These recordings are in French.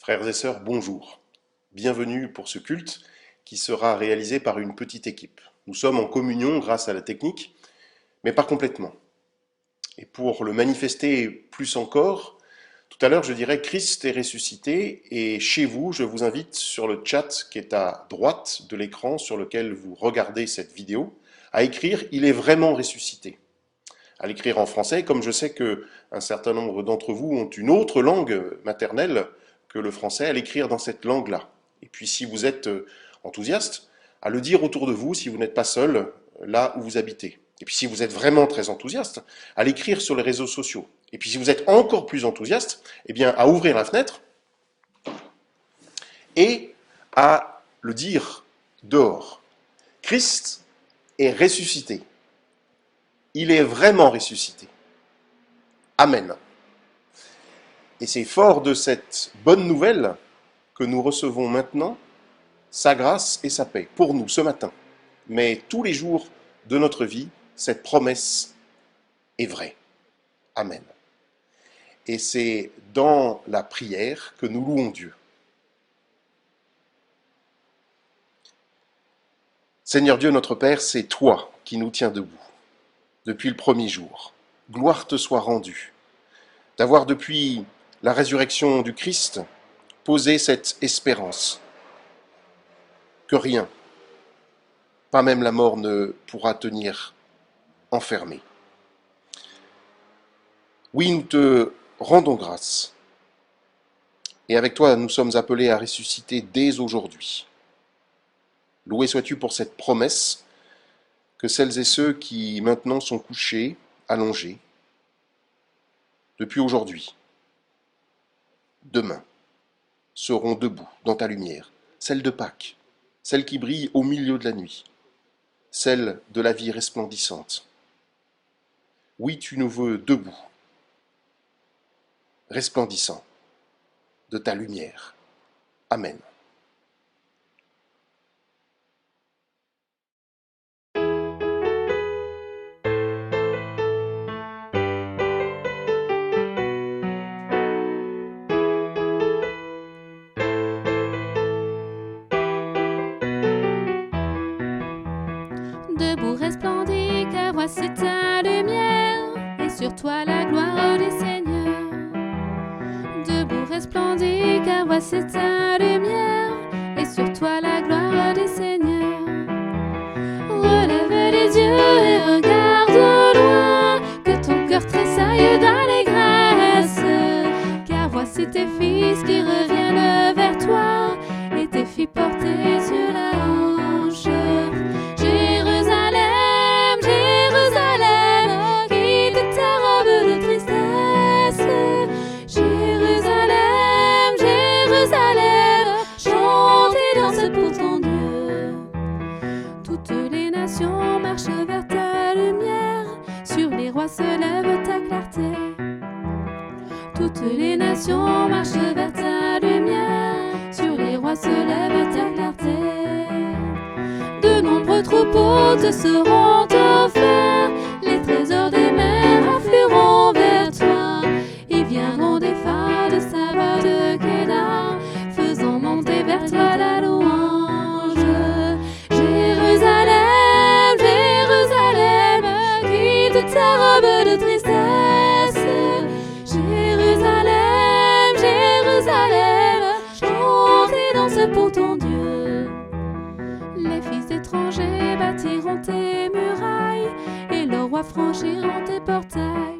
Frères et sœurs, bonjour. Bienvenue pour ce culte qui sera réalisé par une petite équipe. Nous sommes en communion grâce à la technique, mais pas complètement. Et pour le manifester plus encore, tout à l'heure je dirais Christ est ressuscité et chez vous, je vous invite sur le chat qui est à droite de l'écran sur lequel vous regardez cette vidéo à écrire « Il est vraiment ressuscité ». À l'écrire en français, comme je sais qu'un certain nombre d'entre vous ont une autre langue maternelle que le français, à l'écrire dans cette langue-là. Et puis si vous êtes enthousiaste, à le dire autour de vous si vous n'êtes pas seul là où vous habitez. Et puis si vous êtes vraiment très enthousiaste, à l'écrire sur les réseaux sociaux. Et puis si vous êtes encore plus enthousiaste, eh bien à ouvrir la fenêtre et à le dire dehors. Christ est ressuscité. Il est vraiment ressuscité. Amen. Et c'est fort de cette bonne nouvelle que nous recevons maintenant sa grâce et sa paix, pour nous ce matin. Mais tous les jours de notre vie, cette promesse est vraie. Amen. Et c'est dans la prière que nous louons Dieu. Seigneur Dieu notre Père, c'est toi qui nous tiens debout depuis le premier jour. Gloire te soit rendue d'avoir depuis la résurrection du Christ posé cette espérance que rien, pas même la mort, ne pourra tenir enfermé. Oui, nous te rendons grâce. Et avec toi, nous sommes appelés à ressusciter dès aujourd'hui. Loué sois-tu pour cette promesse que celles et ceux qui maintenant sont couchés, allongés, depuis aujourd'hui, demain, seront debout dans ta lumière, celle de Pâques, celle qui brille au milieu de la nuit, celle de la vie resplendissante. Oui, tu nous veux debout, resplendissant de ta lumière. Amen. Debout resplendit, car voici ta lumière, et sur toi la gloire des seigneurs. Debout resplendit, car voici ta lumière, et sur toi la gloire des seigneurs. Relève les yeux et regarde loin, que ton cœur tressaille d'allégresse, car voici tes fils qui reviennent vers toi, et tes filles portées sur la hanche. Jérusalem, Jérusalem, quitte ta robe de tristesse. Jérusalem, Jérusalem, chante et danse pour ton Dieu. Toutes les nations marchent vers ta lumière, sur les rois se lève ta clarté. Toutes les nations marchent vers ta lumière, sur les rois se lève ta clarté. De nombreux troupeaux te seront offerts, les trésors des mers afflueront vers toi. Ils viendront des fades Saba de Kédar, faisant monter vers toi la louange. Jérusalem, Jérusalem, quitte ta robe de tristesse. Jérusalem, Jérusalem, chante et danse pour ton Dieu. Les fils d'étrangers bâtiront tes murailles, et leurs rois franchiront tes portails.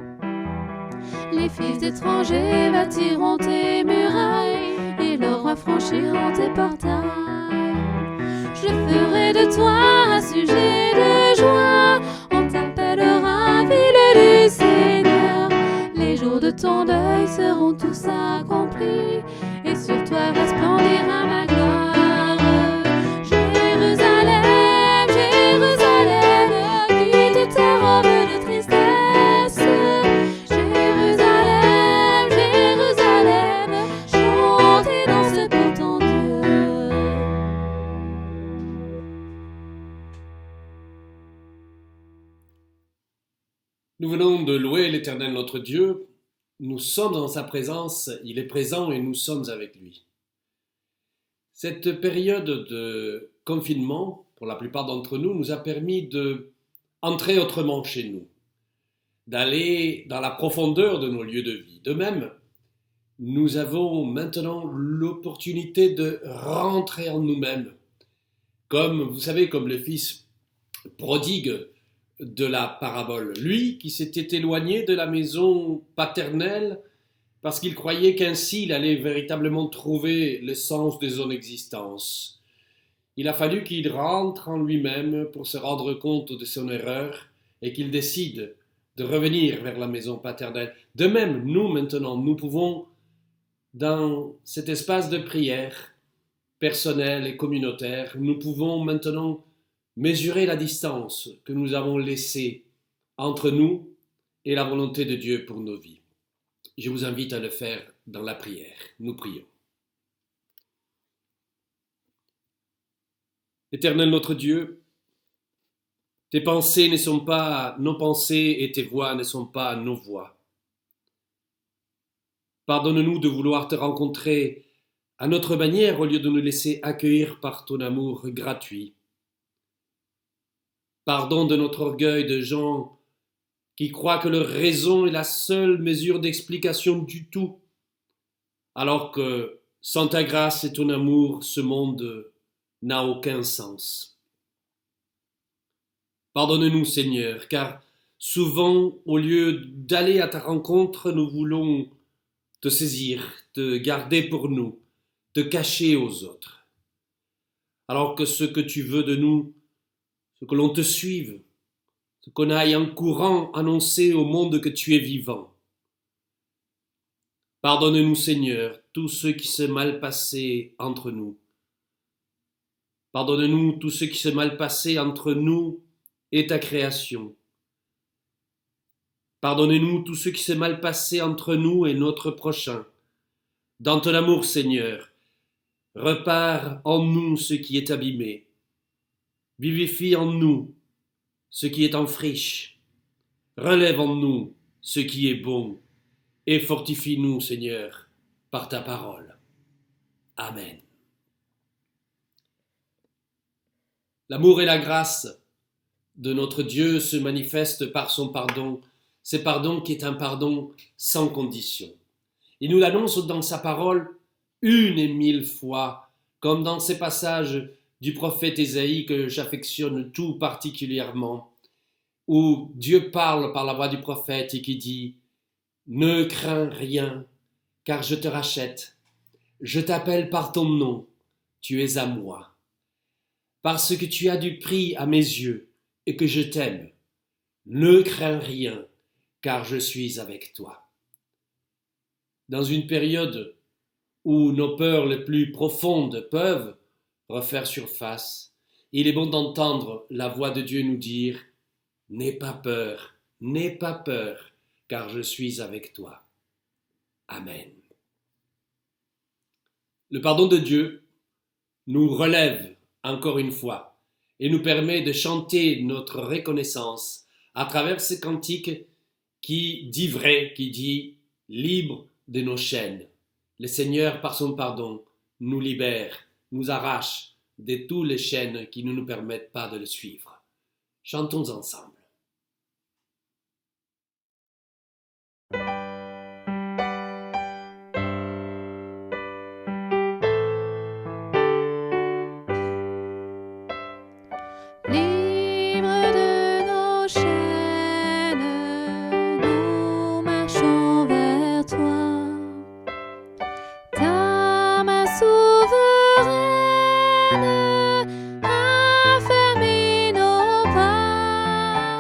Les fils d'étrangers bâtiront tes murailles, et leurs rois franchiront tes portails. Je ferai de toi un sujet de joie, on t'appellera ville du Seigneur. Les jours de ton deuil seront tous accomplis, et sur toi resplendira ma gloire. Jérusalem, Jérusalem, quitte ta robe de tristesse. Jérusalem, Jérusalem, chante et danse pour ton Dieu. Nous venons de louer l'Éternel notre Dieu. Nous sommes en sa présence, il est présent et nous sommes avec lui. Cette période de confinement, pour la plupart d'entre nous, nous a permis d'entrer autrement chez nous, d'aller dans la profondeur de nos lieux de vie. De même, nous avons maintenant l'opportunité de rentrer en nous-mêmes, comme, vous savez, comme le fils prodigue de la parabole. Lui qui s'était éloigné de la maison paternelle parce qu'il croyait qu'ainsi il allait véritablement trouver le sens de son existence. Il a fallu qu'il rentre en lui-même pour se rendre compte de son erreur et qu'il décide de revenir vers la maison paternelle. De même, nous maintenant, nous pouvons, dans cet espace de prière personnel et communautaire, nous pouvons maintenant mesurer la distance que nous avons laissée entre nous et la volonté de Dieu pour nos vies. Je vous invite à le faire dans la prière. Nous prions. Éternel notre Dieu, tes pensées ne sont pas nos pensées et tes voix ne sont pas nos voix. Pardonne-nous de vouloir te rencontrer à notre manière au lieu de nous laisser accueillir par ton amour gratuit. Pardon de notre orgueil de gens qui croient que leur raison est la seule mesure d'explication du tout, alors que sans ta grâce et ton amour, ce monde n'a aucun sens. Pardonne-nous, Seigneur, car souvent, au lieu d'aller à ta rencontre, nous voulons te saisir, te garder pour nous, te cacher aux autres. Alors que ce que tu veux de nous, c'est que l'on te suive, c'est qu'on aille en courant annoncer au monde que tu es vivant. Pardonne-nous, Seigneur, tout ce qui s'est mal passé entre nous. Pardonne-nous tout ce qui s'est mal passé entre nous et ta création. Pardonne-nous tout ce qui s'est mal passé entre nous et notre prochain. Dans ton amour, Seigneur, repare en nous ce qui est abîmé. Vivifie en nous ce qui est en friche. Relève en nous ce qui est bon. Et fortifie-nous, Seigneur, par ta parole. Amen. L'amour et la grâce de notre Dieu se manifestent par son pardon. Ce pardon qui est un pardon sans condition. Il nous l'annonce dans sa parole 1000 fois, comme dans ces passages du prophète Ésaïe que j'affectionne tout particulièrement, où Dieu parle par la voix du prophète et qui dit « Ne crains rien, car je te rachète. Je t'appelle par ton nom, tu es à moi. Parce que tu as du prix à mes yeux et que je t'aime, ne crains rien, car je suis avec toi. » Dans une période où nos peurs les plus profondes peuvent refaire surface, il est bon d'entendre la voix de Dieu nous dire « N'aie pas peur, car je suis avec toi. » Amen. Le pardon de Dieu nous relève encore une fois et nous permet de chanter notre reconnaissance à travers ce cantique qui dit vrai, qui dit libre de nos chaînes. Le Seigneur, par son pardon, nous libère, nous arrache de toutes les chaînes qui ne nous permettent pas de le suivre. Chantons ensemble. Libre de nos chaînes, nous marchons vers toi. Ta main souveraine a fermé nos pas.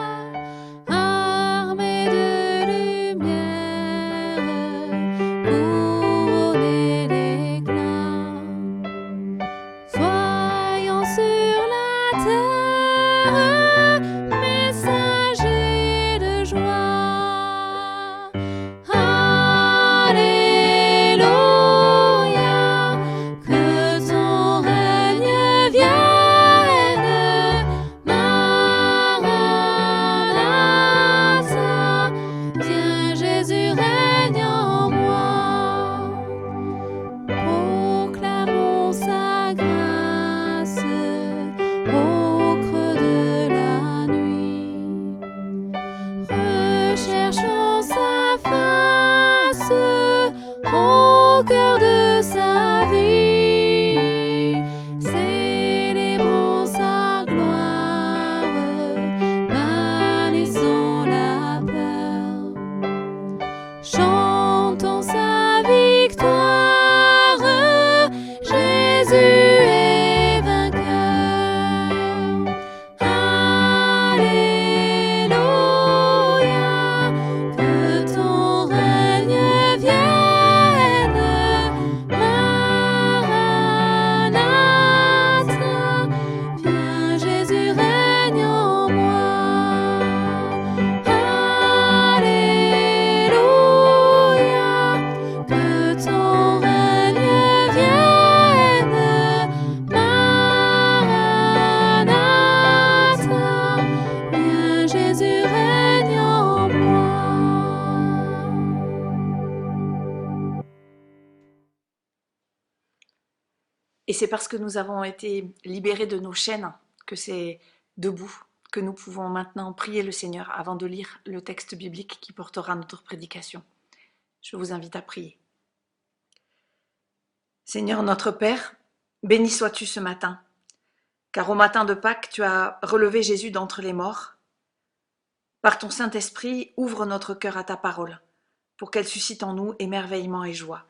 au cœur de sa vie. Célébrons sa gloire, bannissons la peur. Chantons sa victoire, Jésus est vainqueur. Alléluia, que ton règne vienne. Maranatha, viens Jésus règne en moi. Alléluia, que ton règne vienne. Maranatha, viens Jésus règne en moi. Et c'est parce que nous avons été libérés de nos chaînes que c'est debout que nous pouvons maintenant prier le Seigneur avant de lire le texte biblique qui portera notre prédication. Je vous invite à prier. Seigneur notre Père, béni sois-tu ce matin, car au matin de Pâques, tu as relevé Jésus d'entre les morts. Par ton Saint-Esprit, ouvre notre cœur à ta parole, pour qu'elle suscite en nous émerveillement et joie.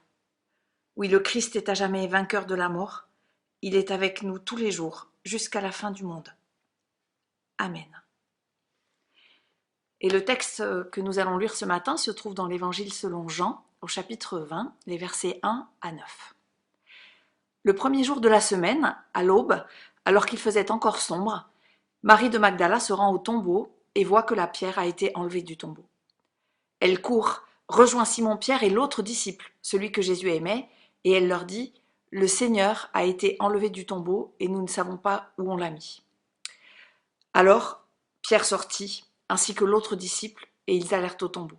Oui, le Christ est à jamais vainqueur de la mort. Il est avec nous tous les jours, jusqu'à la fin du monde. Amen. Et le texte que nous allons lire ce matin se trouve dans l'Évangile selon Jean, au chapitre 20, les versets 1 à 9. Le premier jour de la semaine, à l'aube, alors qu'il faisait encore sombre, Marie de Magdala se rend au tombeau et voit que la pierre a été enlevée du tombeau. Elle court, rejoint Simon-Pierre et l'autre disciple, celui que Jésus aimait, et elle leur dit « Le Seigneur a été enlevé du tombeau et nous ne savons pas où on l'a mis. » Alors, Pierre sortit, ainsi que l'autre disciple, et ils allèrent au tombeau.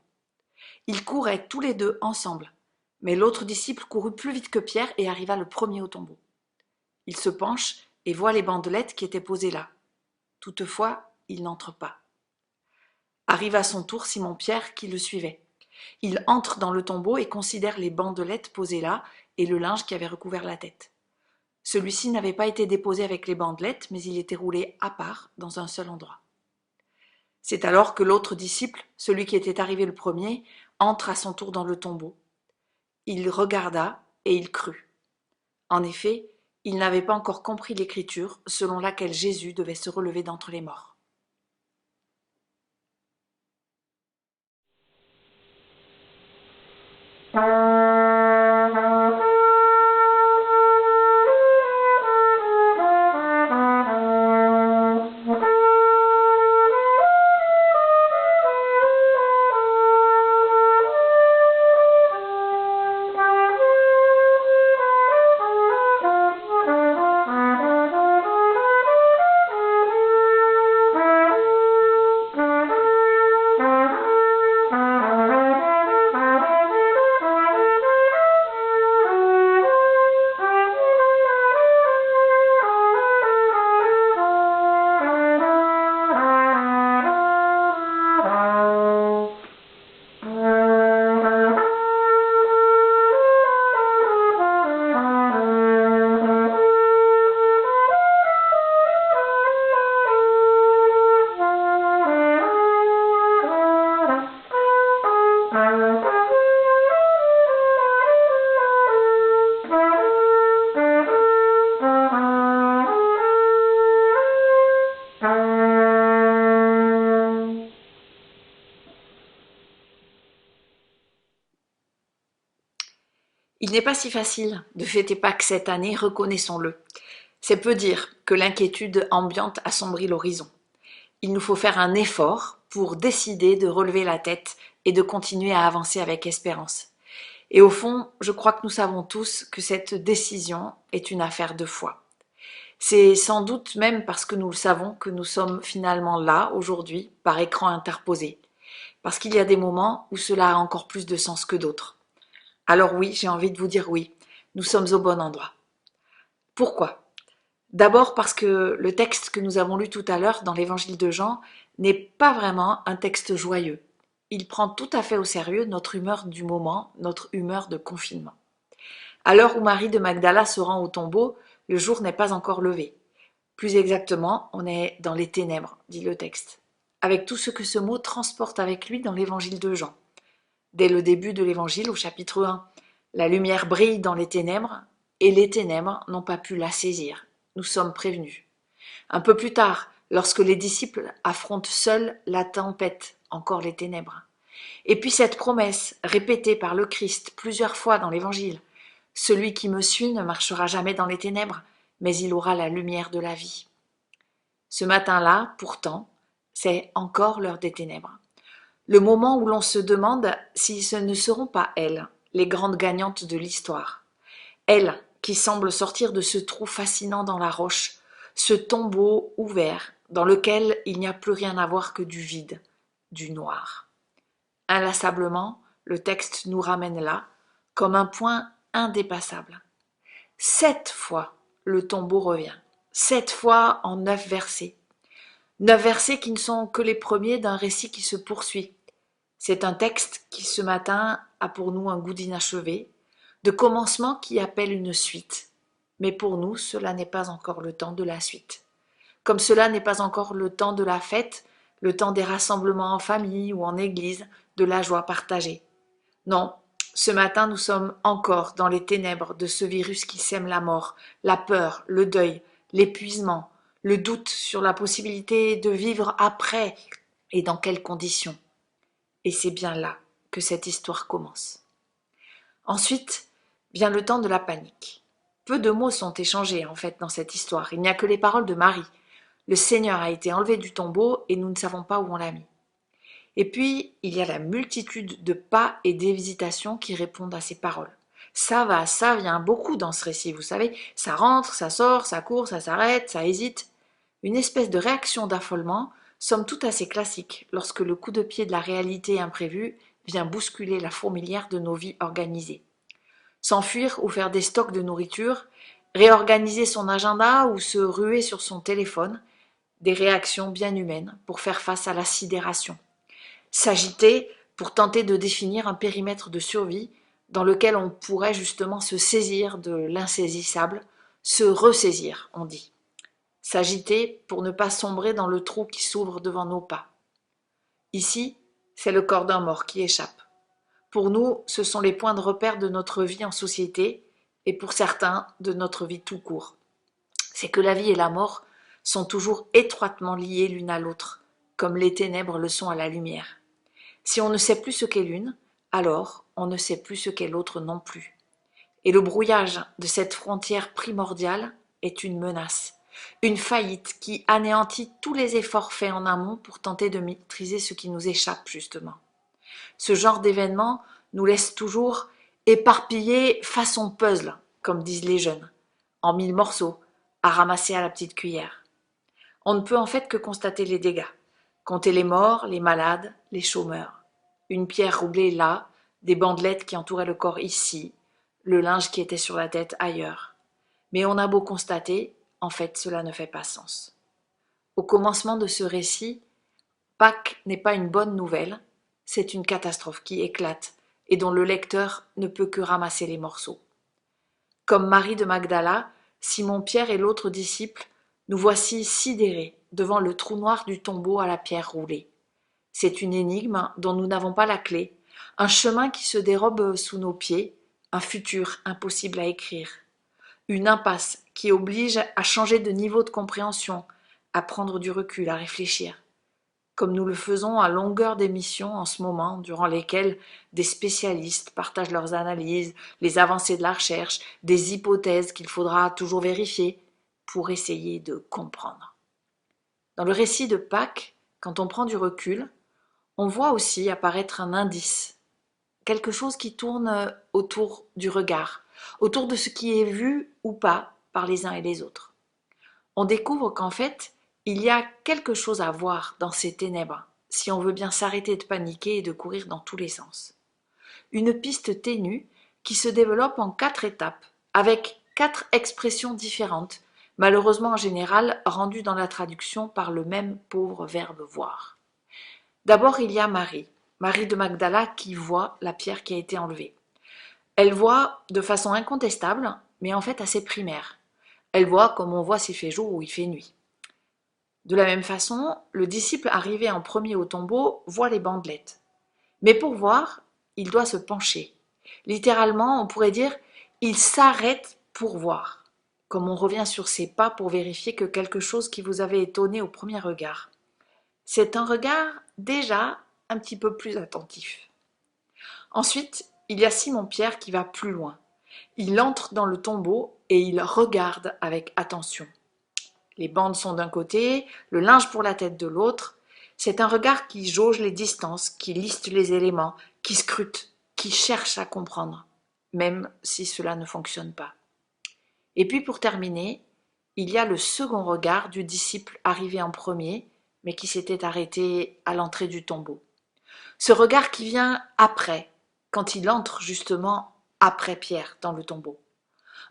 Ils couraient tous les deux ensemble, mais l'autre disciple courut plus vite que Pierre et arriva le premier au tombeau. Il se penche et voit les bandelettes qui étaient posées là. Toutefois, il n'entre pas. Arrive à son tour Simon-Pierre qui le suivait. Il entre dans le tombeau et considère les bandelettes posées là et le linge qui avait recouvert la tête. Celui-ci n'avait pas été déposé avec les bandelettes, mais il était roulé à part dans un seul endroit. C'est alors que l'autre disciple, celui qui était arrivé le premier, entre à son tour dans le tombeau. Il regarda et il crut. En effet, il n'avait pas encore compris l'écriture selon laquelle Jésus devait se relever d'entre les morts. Il n'est pas si facile de fêter Pâques cette année, reconnaissons-le. C'est peu dire que l'inquiétude ambiante assombrit l'horizon. Il nous faut faire un effort pour décider de relever la tête et de continuer à avancer avec espérance. Et au fond, je crois que nous savons tous que cette décision est une affaire de foi. C'est sans doute même parce que nous le savons que nous sommes finalement là, aujourd'hui, par écran interposé. Parce qu'il y a des moments où cela a encore plus de sens que d'autres. Alors oui, j'ai envie de vous dire oui, nous sommes au bon endroit. Pourquoi ? D'abord parce que le texte que nous avons lu tout à l'heure dans l'évangile de Jean n'est pas vraiment un texte joyeux. Il prend tout à fait au sérieux notre humeur du moment, notre humeur de confinement. À l'heure où Marie de Magdala se rend au tombeau, le jour n'est pas encore levé. Plus exactement, on est dans les ténèbres, dit le texte, avec tout ce que ce mot transporte avec lui dans l'évangile de Jean. Dès le début de l'évangile, au chapitre 1, la lumière brille dans les ténèbres, et les ténèbres n'ont pas pu la saisir. Nous sommes prévenus. Un peu plus tard, lorsque les disciples affrontent seuls la tempête, encore les ténèbres. Et puis cette promesse, répétée par le Christ plusieurs fois dans l'Évangile, « Celui qui me suit ne marchera jamais dans les ténèbres, mais il aura la lumière de la vie. » Ce matin-là, pourtant, c'est encore l'heure des ténèbres. Le moment où l'on se demande si ce ne seront pas elles, les grandes gagnantes de l'histoire. Elles qui semblent sortir de ce trou fascinant dans la roche, ce tombeau ouvert dans lequel il n'y a plus rien à voir que du vide, du noir. Inlassablement, le texte nous ramène là, comme un point indépassable. 7 fois, le tombeau revient. 7 fois en 9 versets. 9 versets qui ne sont que les premiers d'un récit qui se poursuit. C'est un texte qui, ce matin, a pour nous un goût d'inachevé, de commencement qui appelle une suite. Mais pour nous, cela n'est pas encore le temps de la suite. Comme cela n'est pas encore le temps de la fête, le temps des rassemblements en famille ou en église, de la joie partagée. Non, ce matin nous sommes encore dans les ténèbres de ce virus qui sème la mort, la peur, le deuil, l'épuisement, le doute sur la possibilité de vivre après et dans quelles conditions. Et c'est bien là que cette histoire commence. Ensuite vient le temps de la panique. Peu de mots sont échangés en fait dans cette histoire, il n'y a que les paroles de Marie. Le Seigneur a été enlevé du tombeau et nous ne savons pas où on l'a mis. Et puis, il y a la multitude de pas et d'hésitations qui répondent à ces paroles. Ça va, ça vient beaucoup dans ce récit, vous savez. Ça rentre, ça sort, ça court, ça s'arrête, ça hésite. Une espèce de réaction d'affolement, somme toute assez classique, lorsque le coup de pied de la réalité imprévue vient bousculer la fourmilière de nos vies organisées. S'enfuir ou faire des stocks de nourriture, réorganiser son agenda ou se ruer sur son téléphone, des réactions bien humaines pour faire face à la sidération. S'agiter pour tenter de définir un périmètre de survie dans lequel on pourrait justement se saisir de l'insaisissable, se ressaisir, on dit. S'agiter pour ne pas sombrer dans le trou qui s'ouvre devant nos pas. Ici, c'est le corps d'un mort qui échappe. Pour nous, ce sont les points de repère de notre vie en société et pour certains, de notre vie tout court. C'est que la vie et la mort sont toujours étroitement liées l'une à l'autre, comme les ténèbres le sont à la lumière. Si on ne sait plus ce qu'est l'une, alors on ne sait plus ce qu'est l'autre non plus. Et le brouillage de cette frontière primordiale est une menace, une faillite qui anéantit tous les efforts faits en amont pour tenter de maîtriser ce qui nous échappe justement. Ce genre d'événement nous laisse toujours éparpillés façon puzzle, comme disent les jeunes, en 1000 morceaux, à ramasser à la petite cuillère. On ne peut en fait que constater les dégâts, compter les morts, les malades, les chômeurs. Une pierre roulée là, des bandelettes qui entouraient le corps ici, le linge qui était sur la tête ailleurs. Mais on a beau constater, en fait cela ne fait pas sens. Au commencement de ce récit, Pâques n'est pas une bonne nouvelle, c'est une catastrophe qui éclate et dont le lecteur ne peut que ramasser les morceaux. Comme Marie de Magdala, Simon-Pierre et l'autre disciple, nous voici sidérés devant le trou noir du tombeau à la pierre roulée. C'est une énigme dont nous n'avons pas la clé, un chemin qui se dérobe sous nos pieds, un futur impossible à écrire. Une impasse qui oblige à changer de niveau de compréhension, à prendre du recul, à réfléchir. Comme nous le faisons à longueur d'émissions en ce moment, durant lesquelles des spécialistes partagent leurs analyses, les avancées de la recherche, des hypothèses qu'il faudra toujours vérifier pour essayer de comprendre. Dans le récit de Pâques, quand on prend du recul, on voit aussi apparaître un indice, quelque chose qui tourne autour du regard, autour de ce qui est vu ou pas par les uns et les autres. On découvre qu'en fait, il y a quelque chose à voir dans ces ténèbres, si on veut bien s'arrêter de paniquer et de courir dans tous les sens. Une piste ténue qui se développe en 4 étapes, avec 4 expressions différentes, malheureusement en général rendues dans la traduction par le même pauvre verbe voir. D'abord il y a Marie, Marie de Magdala qui voit la pierre qui a été enlevée. Elle voit de façon incontestable, mais en fait assez primaire. Elle voit comme on voit s'il fait jour ou il fait nuit. De la même façon, le disciple arrivé en premier au tombeau voit les bandelettes. Mais pour voir, il doit se pencher. Littéralement, on pourrait dire « il s'arrête pour voir », comme on revient sur ses pas pour vérifier que quelque chose qui vous avait étonné au premier regard. C'est un regard déjà un petit peu plus attentif. Ensuite, il y a Simon-Pierre qui va plus loin. Il entre dans le tombeau et il regarde avec attention. Les bandes sont d'un côté, le linge pour la tête de l'autre. C'est un regard qui jauge les distances, qui liste les éléments, qui scrute, qui cherche à comprendre, même si cela ne fonctionne pas. Et puis pour terminer, il y a le second regard du disciple arrivé en premier, mais qui s'était arrêté à l'entrée du tombeau. Ce regard qui vient après, quand il entre justement après Pierre dans le tombeau.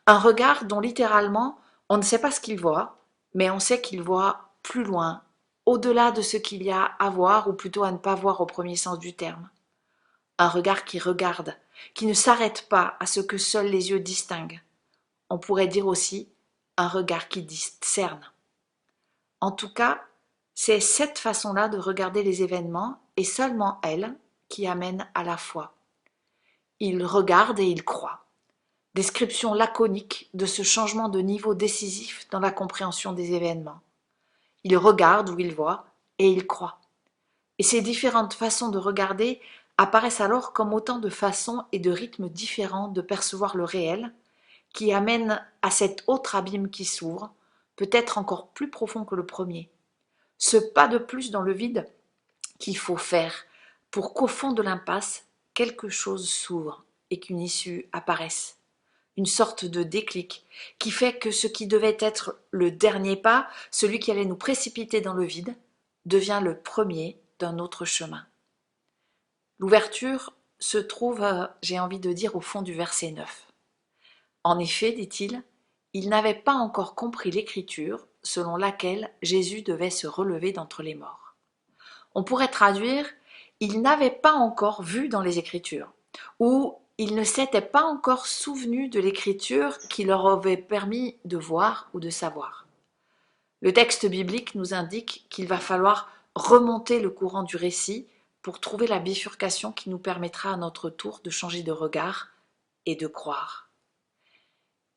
Un regard dont littéralement on ne sait pas ce qu'il voit, mais on sait qu'il voit plus loin, au-delà de ce qu'il y a à voir ou plutôt à ne pas voir au premier sens du terme. Un regard qui regarde, qui ne s'arrête pas à ce que seuls les yeux distinguent. On pourrait dire aussi un regard qui discerne. En tout cas, c'est cette façon-là de regarder les événements, et seulement elle, qui amène à la foi. Il regarde et il croit. Description laconique de ce changement de niveau décisif dans la compréhension des événements. Il regarde ou il voit, et il croit. Et ces différentes façons de regarder apparaissent alors comme autant de façons et de rythmes différents de percevoir le réel, qui amènent à cet autre abîme qui s'ouvre, peut-être encore plus profond que le premier. Ce pas de plus dans le vide qu'il faut faire pour qu'au fond de l'impasse, quelque chose s'ouvre et qu'une issue apparaisse. Une sorte de déclic qui fait que ce qui devait être le dernier pas, celui qui allait nous précipiter dans le vide, devient le premier d'un autre chemin. L'ouverture se trouve, j'ai envie de dire, au fond du verset 9. En effet, dit-il, il n'avait pas encore compris l'écriture selon laquelle Jésus devait se relever d'entre les morts. On pourrait traduire « il n'avait pas encore vu dans les Écritures » ou « il ne s'était pas encore souvenu de l'écriture qui leur avait permis de voir ou de savoir ». Le texte biblique nous indique qu'il va falloir remonter le courant du récit pour trouver la bifurcation qui nous permettra à notre tour de changer de regard et de croire.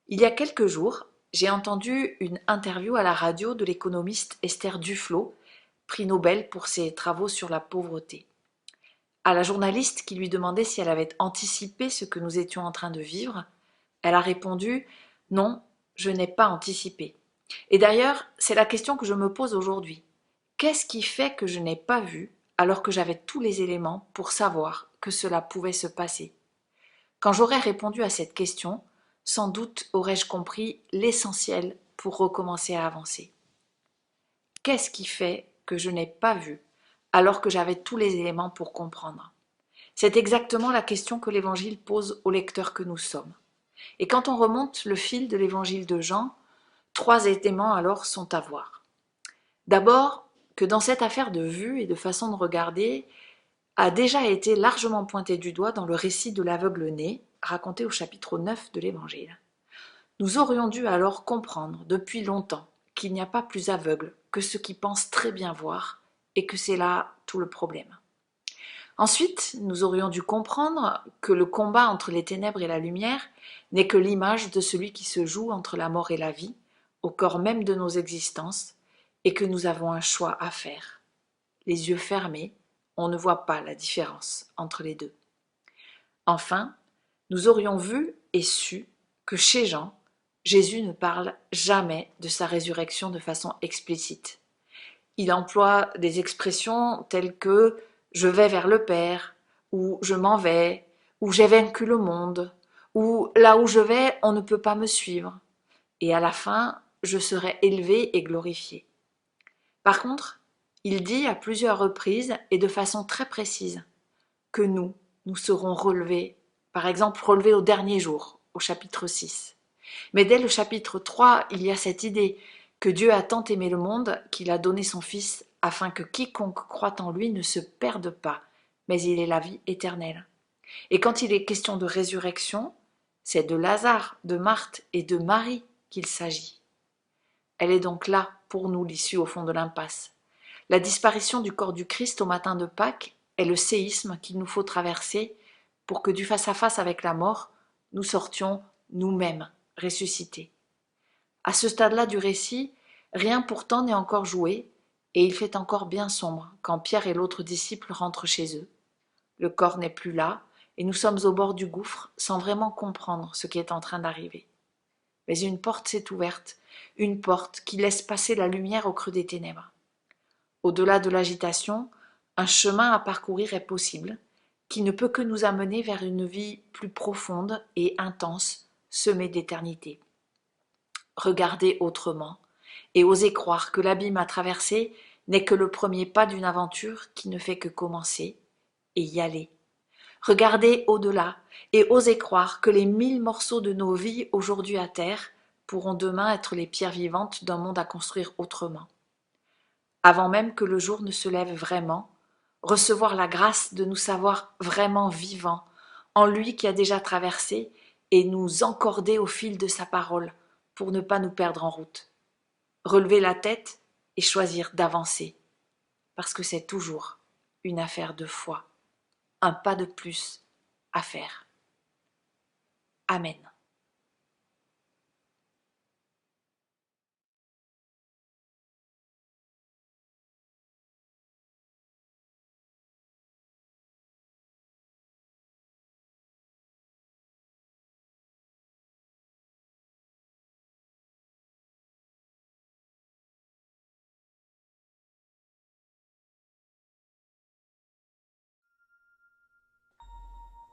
Il y a quelques jours, j'ai entendu une interview à la radio de l'économiste Esther Duflo, prix Nobel pour ses travaux sur la pauvreté. À la journaliste qui lui demandait si elle avait anticipé ce que nous étions en train de vivre, elle a répondu « Non, je n'ai pas anticipé ». Et d'ailleurs, c'est la question que je me pose aujourd'hui. Qu'est-ce qui fait que je n'ai pas vu alors que j'avais tous les éléments pour savoir que cela pouvait se passer ? Quand j'aurais répondu à cette question, sans doute aurais-je compris l'essentiel pour recommencer à avancer. Qu'est-ce qui fait que je n'ai pas vu alors que j'avais tous les éléments pour comprendre? C'est exactement la question que l'Évangile pose aux lecteurs que nous sommes. Et quand on remonte le fil de l'Évangile de Jean, 3 éléments alors sont à voir. D'abord, que dans cette affaire de vue et de façon de regarder, a déjà été largement pointé du doigt dans le récit de l'aveugle-né, raconté au chapitre 9 de l'Évangile. Nous aurions dû alors comprendre depuis longtemps qu'il n'y a pas plus aveugle que ceux qui pensent très bien voir, et que c'est là tout le problème. Ensuite, nous aurions dû comprendre que le combat entre les ténèbres et la lumière n'est que l'image de celui qui se joue entre la mort et la vie, au corps même de nos existences, et que nous avons un choix à faire. Les yeux fermés, on ne voit pas la différence entre les deux. Enfin, nous aurions vu et su que chez Jean, Jésus ne parle jamais de sa résurrection de façon explicite. Il emploie des expressions telles que « je vais vers le Père » ou « je m'en vais » ou « j'ai vaincu le monde » ou « là où je vais, on ne peut pas me suivre » et à la fin, je serai élevé et glorifié. Par contre, il dit à plusieurs reprises et de façon très précise que nous serons relevés, par exemple relevés au dernier jour, au chapitre 6. Mais dès le chapitre 3, il y a cette idée que Dieu a tant aimé le monde qu'il a donné son Fils afin que quiconque croit en lui ne se perde pas, mais il ait la vie éternelle. Et quand il est question de résurrection, c'est de Lazare, de Marthe et de Marie qu'il s'agit. Elle est donc là, pour nous, l'issue au fond de l'impasse. La disparition du corps du Christ au matin de Pâques est le séisme qu'il nous faut traverser pour que du face-à-face avec la mort, nous sortions nous-mêmes ressuscités. À ce stade-là du récit, rien pourtant n'est encore joué, et il fait encore bien sombre quand Pierre et l'autre disciple rentrent chez eux. Le corps n'est plus là, et nous sommes au bord du gouffre sans vraiment comprendre ce qui est en train d'arriver. Mais une porte s'est ouverte, une porte qui laisse passer la lumière au creux des ténèbres. Au-delà de l'agitation, un chemin à parcourir est possible, qui ne peut que nous amener vers une vie plus profonde et intense, semée d'éternité. Regardez autrement, et osez croire que l'abîme à traverser n'est que le premier pas d'une aventure qui ne fait que commencer, et y aller. Regardez au-delà, et osez croire que les 1000 morceaux de nos vies aujourd'hui à terre pourront demain être les pierres vivantes d'un monde à construire autrement. Avant même que le jour ne se lève vraiment, recevoir la grâce de nous savoir vraiment vivants, en lui qui a déjà traversé, et nous encorder au fil de sa parole, pour ne pas nous perdre en route. Relever la tête et choisir d'avancer, parce que c'est toujours une affaire de foi, un pas de plus à faire. Amen.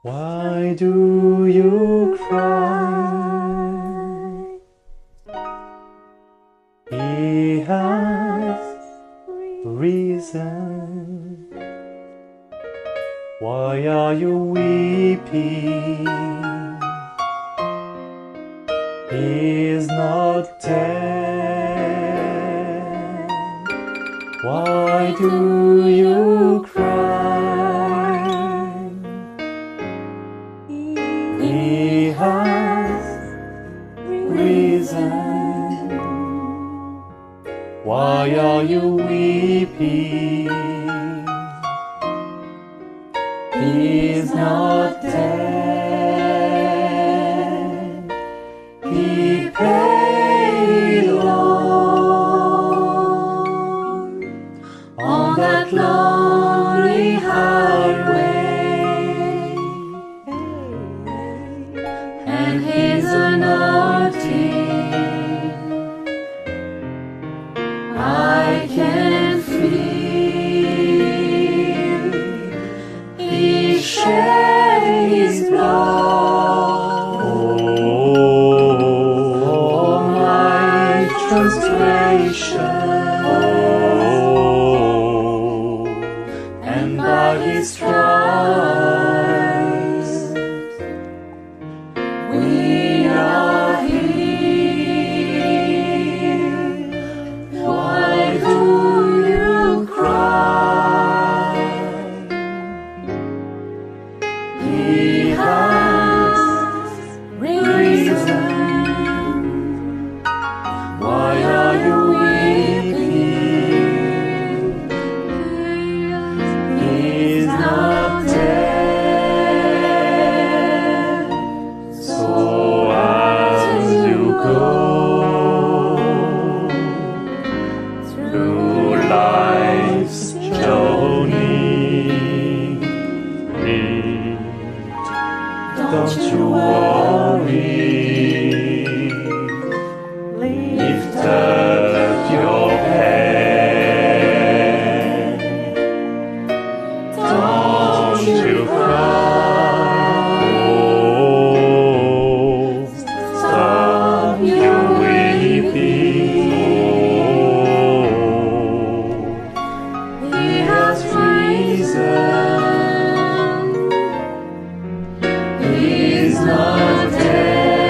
Why do you cry? He has risen. Why are you weeping? He is not dead. Why do you cry? He has risen. Why are you weeping? He is not dead. He paid it all on that lonely highway. And his anointing I can feel. He shed his blood for my transgression, and by his stripes we are healed. Why do you cry? He has risen. Why are you weeping? He is not dead. So as you go through life's journey, don't you worry. Lift up your head. Don't you cry. Oh, stop your weeping. He has risen. He is not dead. He paid it all on that lonely highway. And his anointing I can feel. He shed his blood for my transgression, and by his stripes we are healed. Why do you cry? He has risen. Why are you weeping? He is not dead. So as you go through life's journey, don't you worry. Lift up your head. Don't you cry. Oh, stop your weeping. He has risen. He is not dead.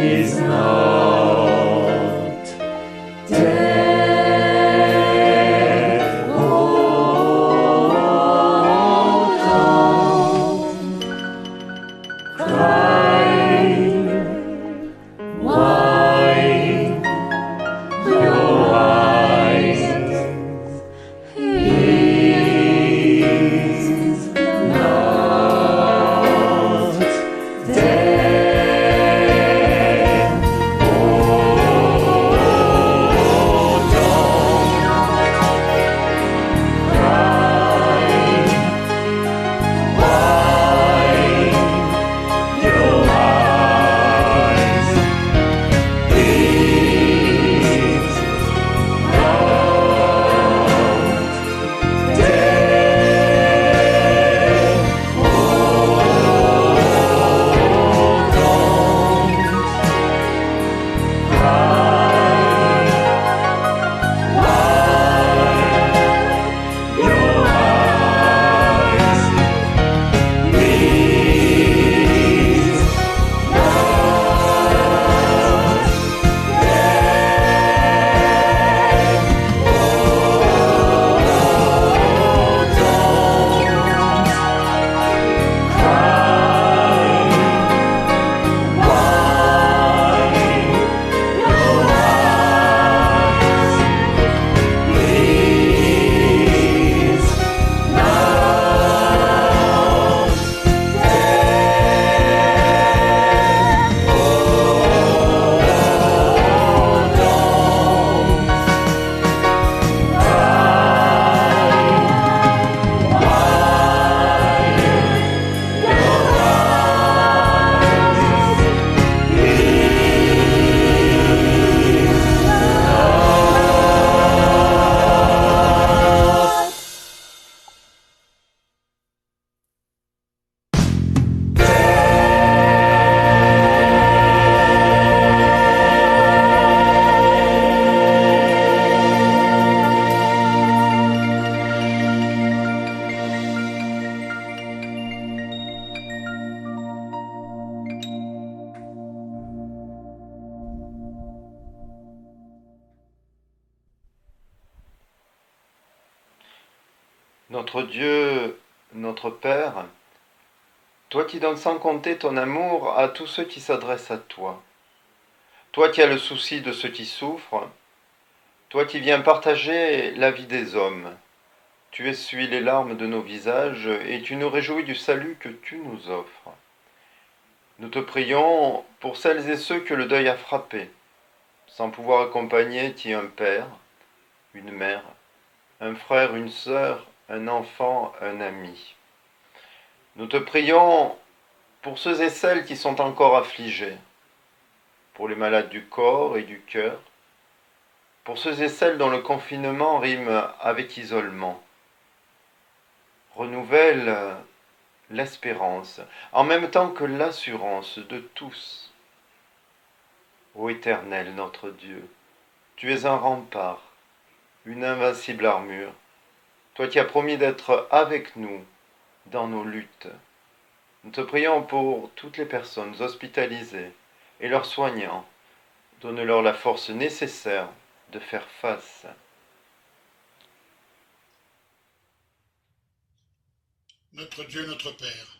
is not dead. Hold on, cry, wipe your eyes. He's not dead. Hold on, cry, wipe your eyes. He's not dead. Hold on, cry, wipe your eyes. He's Notre Dieu, notre Père, toi qui donnes sans compter ton amour à tous ceux qui s'adressent à toi, toi qui as le souci de ceux qui souffrent, toi qui viens partager la vie des hommes, tu essuies les larmes de nos visages et tu nous réjouis du salut que tu nous offres. Nous te prions pour celles et ceux que le deuil a frappés, sans pouvoir accompagner qui un père, une mère, un frère, une sœur, un enfant, un ami. Nous te prions pour ceux et celles qui sont encore affligés, pour les malades du corps et du cœur, pour ceux et celles dont le confinement rime avec isolement. Renouvelle l'espérance, en même temps que l'assurance de tous. Ô Éternel, notre Dieu, tu es un rempart, une invincible armure, toi qui as promis d'être avec nous dans nos luttes. Nous te prions pour toutes les personnes hospitalisées et leurs soignants. Donne-leur la force nécessaire de faire face. Notre Dieu, notre Père,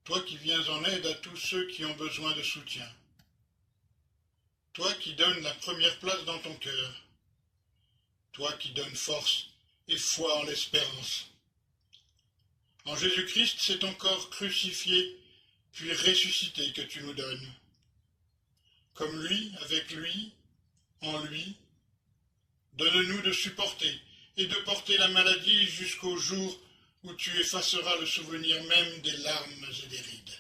toi qui viens en aide à tous ceux qui ont besoin de soutien, toi qui donnes la première place dans ton cœur, toi qui donnes force et foi en l'espérance. En Jésus-Christ, c'est encore crucifié, puis ressuscité que tu nous donnes. Comme lui, avec lui, en lui, donne-nous de supporter et de porter la maladie jusqu'au jour où tu effaceras le souvenir même des larmes et des rides.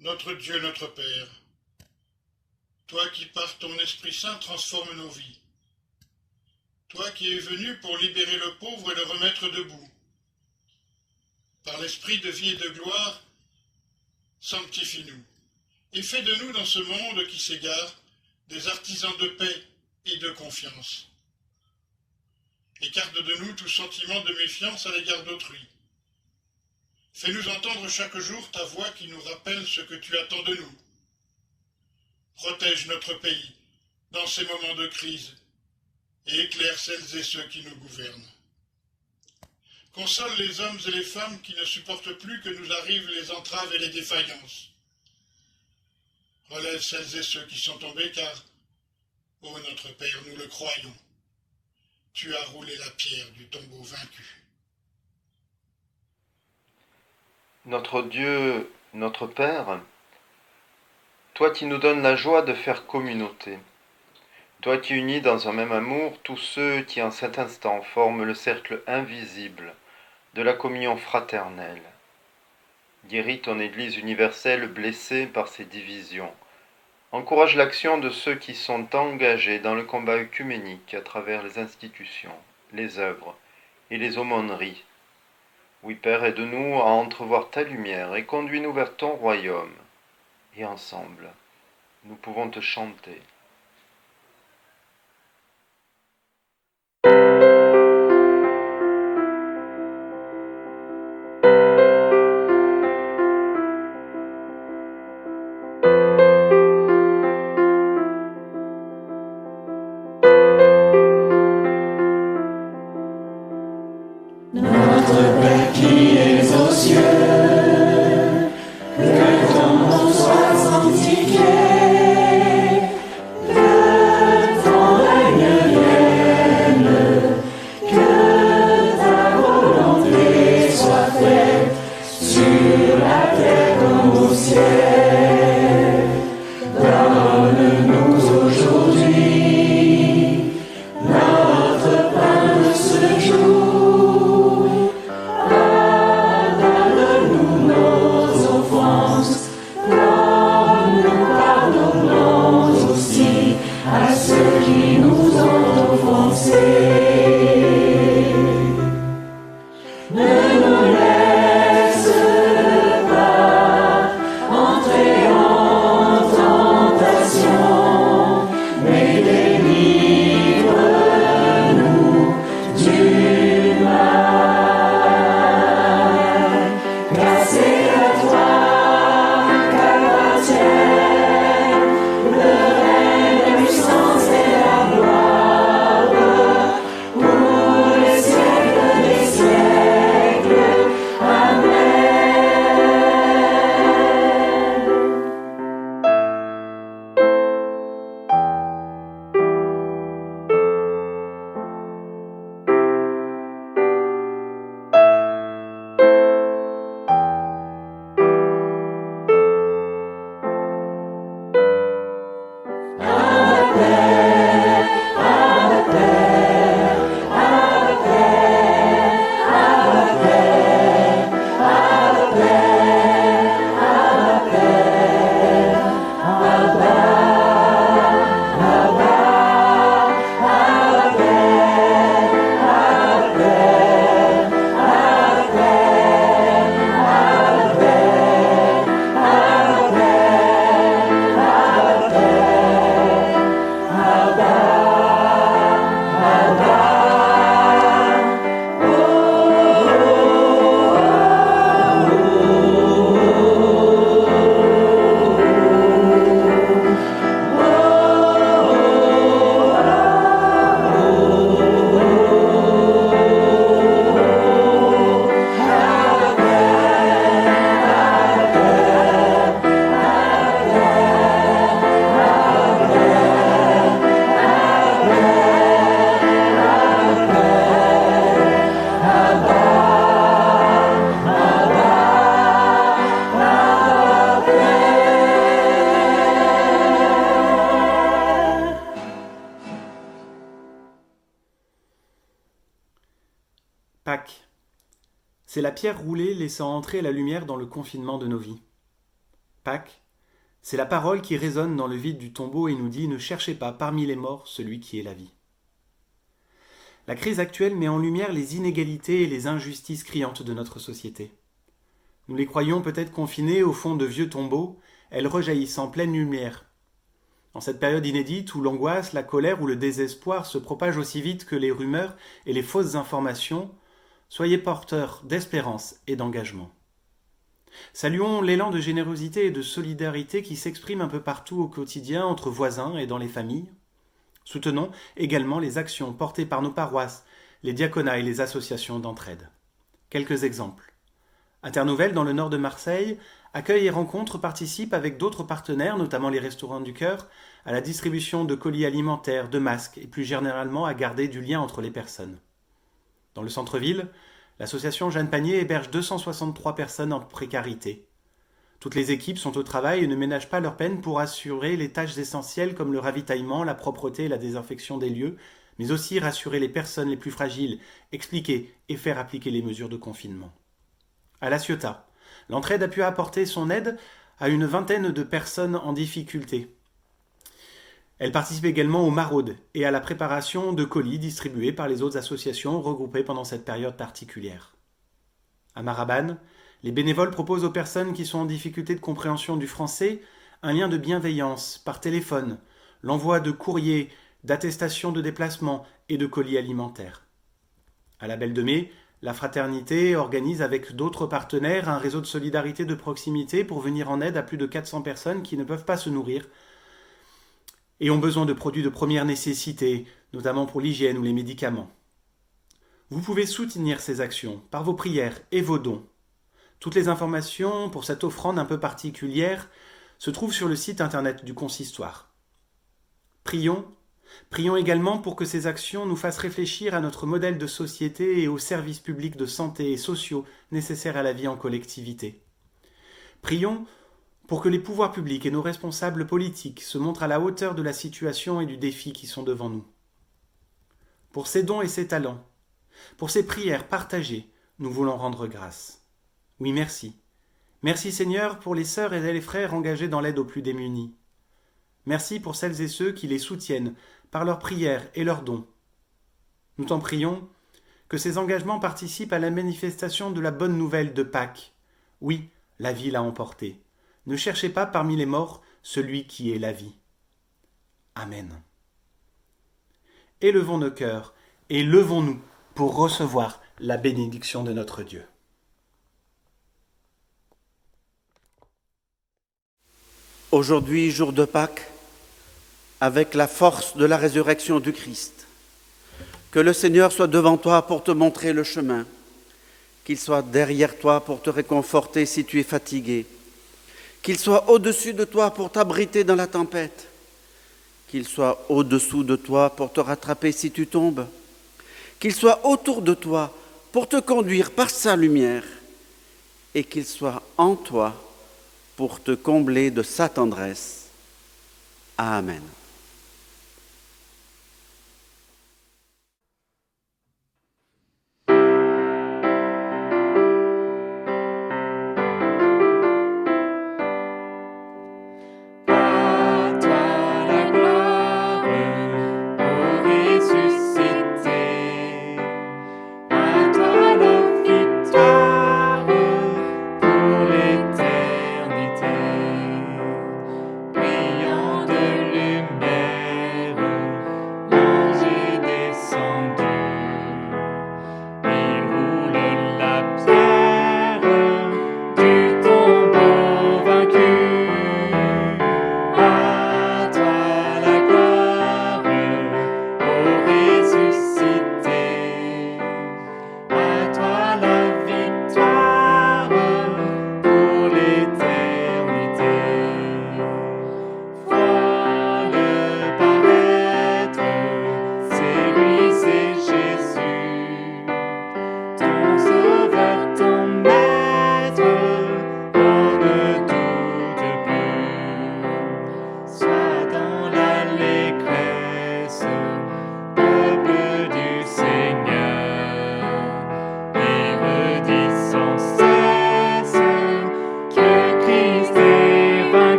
Notre Dieu, notre Père, toi qui par ton Esprit Saint transformes nos vies, toi qui es venu pour libérer le pauvre et le remettre debout, par l'Esprit de vie et de gloire, sanctifie-nous et fais de nous dans ce monde qui s'égare des artisans de paix et de confiance. Écarte de nous tout sentiment de méfiance à l'égard d'autrui. Fais-nous entendre chaque jour ta voix qui nous rappelle ce que tu attends de nous. Protège notre pays dans ces moments de crise et éclaire celles et ceux qui nous gouvernent. Console les hommes et les femmes qui ne supportent plus que nous arrivent les entraves et les défaillances. Relève celles et ceux qui sont tombés car, ô notre Père, nous le croyons, tu as roulé la pierre du tombeau vaincu. Notre Dieu, notre Père, toi qui nous donnes la joie de faire communauté, toi qui unis dans un même amour tous ceux qui en cet instant forment le cercle invisible de la communion fraternelle, guéris ton Église universelle blessée par ses divisions, encourage l'action de ceux qui sont engagés dans le combat œcuménique à travers les institutions, les œuvres et les aumôneries. Oui, Père, aide-nous à entrevoir ta lumière et conduis-nous vers ton royaume. Et ensemble, nous pouvons te chanter. Notre Père qui es aux cieux, que ton nom soit sanctifié, que ton règne vienne, que ta volonté soit faite sur la terre comme au ciel. Donne-nous aujourd'hui notre pain de ce jour. À ceux qui nous ont offensés, ne nous laisse pas entrer en tentation, mais délivre-nous du mal. Car c'est à toi qu'appartiennent le règne, la puissance et la gloire, pour les siècles des siècles. Amen. Pâques. C'est la pierre roulée laissant entrer la lumière dans le confinement de nos vies. Pâques, c'est la parole qui résonne dans le vide du tombeau et nous dit « Ne cherchez pas parmi les morts celui qui est la vie ». La crise actuelle met en lumière les inégalités et les injustices criantes de notre société. Nous les croyons peut-être confinées au fond de vieux tombeaux, elles rejaillissent en pleine lumière. En cette période inédite où l'angoisse, la colère ou le désespoir se propagent aussi vite que les rumeurs et les fausses informations, soyez porteurs d'espérance et d'engagement. Saluons l'élan de générosité et de solidarité qui s'exprime un peu partout au quotidien entre voisins et dans les familles. Soutenons également les actions portées par nos paroisses, les diaconats et les associations d'entraide. Quelques exemples. Internouvelle, dans le nord de Marseille, accueille et rencontre, participe avec d'autres partenaires, notamment les Restos du Cœur, à la distribution de colis alimentaires, de masques et plus généralement à garder du lien entre les personnes. Dans le centre-ville, l'association Jeanne Panier héberge 263 personnes en précarité. Toutes les équipes sont au travail et ne ménagent pas leur peine pour assurer les tâches essentielles comme le ravitaillement, la propreté et la désinfection des lieux, mais aussi rassurer les personnes les plus fragiles, expliquer et faire appliquer les mesures de confinement. À La Ciotat, l'entraide a pu apporter son aide à une vingtaine de personnes en difficulté. Elle participe également aux maraudes et à la préparation de colis distribués par les autres associations regroupées pendant cette période particulière. À Marabane, les bénévoles proposent aux personnes qui sont en difficulté de compréhension du français un lien de bienveillance par téléphone, l'envoi de courriers, d'attestations de déplacement et de colis alimentaires. À la Belle de Mai, la Fraternité organise avec d'autres partenaires un réseau de solidarité de proximité pour venir en aide à plus de 400 personnes qui ne peuvent pas se nourrir et ont besoin de produits de première nécessité, notamment pour l'hygiène ou les médicaments. Vous pouvez soutenir ces actions par vos prières et vos dons. Toutes les informations pour cette offrande un peu particulière se trouvent sur le site internet du consistoire. Prions également pour que ces actions nous fassent réfléchir à notre modèle de société et aux services publics de santé et sociaux nécessaires à la vie en collectivité. Prions pour que les pouvoirs publics et nos responsables politiques se montrent à la hauteur de la situation et du défi qui sont devant nous. Pour ces dons et ces talents, pour ces prières partagées, nous voulons rendre grâce. Oui, merci. Merci Seigneur pour les sœurs et les frères engagés dans l'aide aux plus démunis. Merci pour celles et ceux qui les soutiennent par leurs prières et leurs dons. Nous t'en prions que ces engagements participent à la manifestation de la bonne nouvelle de Pâques. Oui, la vie l'a emporté. Ne cherchez pas parmi les morts celui qui est la vie. Amen. Élevons nos cœurs et levons-nous pour recevoir la bénédiction de notre Dieu. Aujourd'hui, jour de Pâques, avec la force de la résurrection du Christ, que le Seigneur soit devant toi pour te montrer le chemin, qu'il soit derrière toi pour te réconforter si tu es fatigué, qu'il soit au-dessus de toi pour t'abriter dans la tempête, qu'il soit au-dessous de toi pour te rattraper si tu tombes, qu'il soit autour de toi pour te conduire par sa lumière, et qu'il soit en toi pour te combler de sa tendresse. Amen.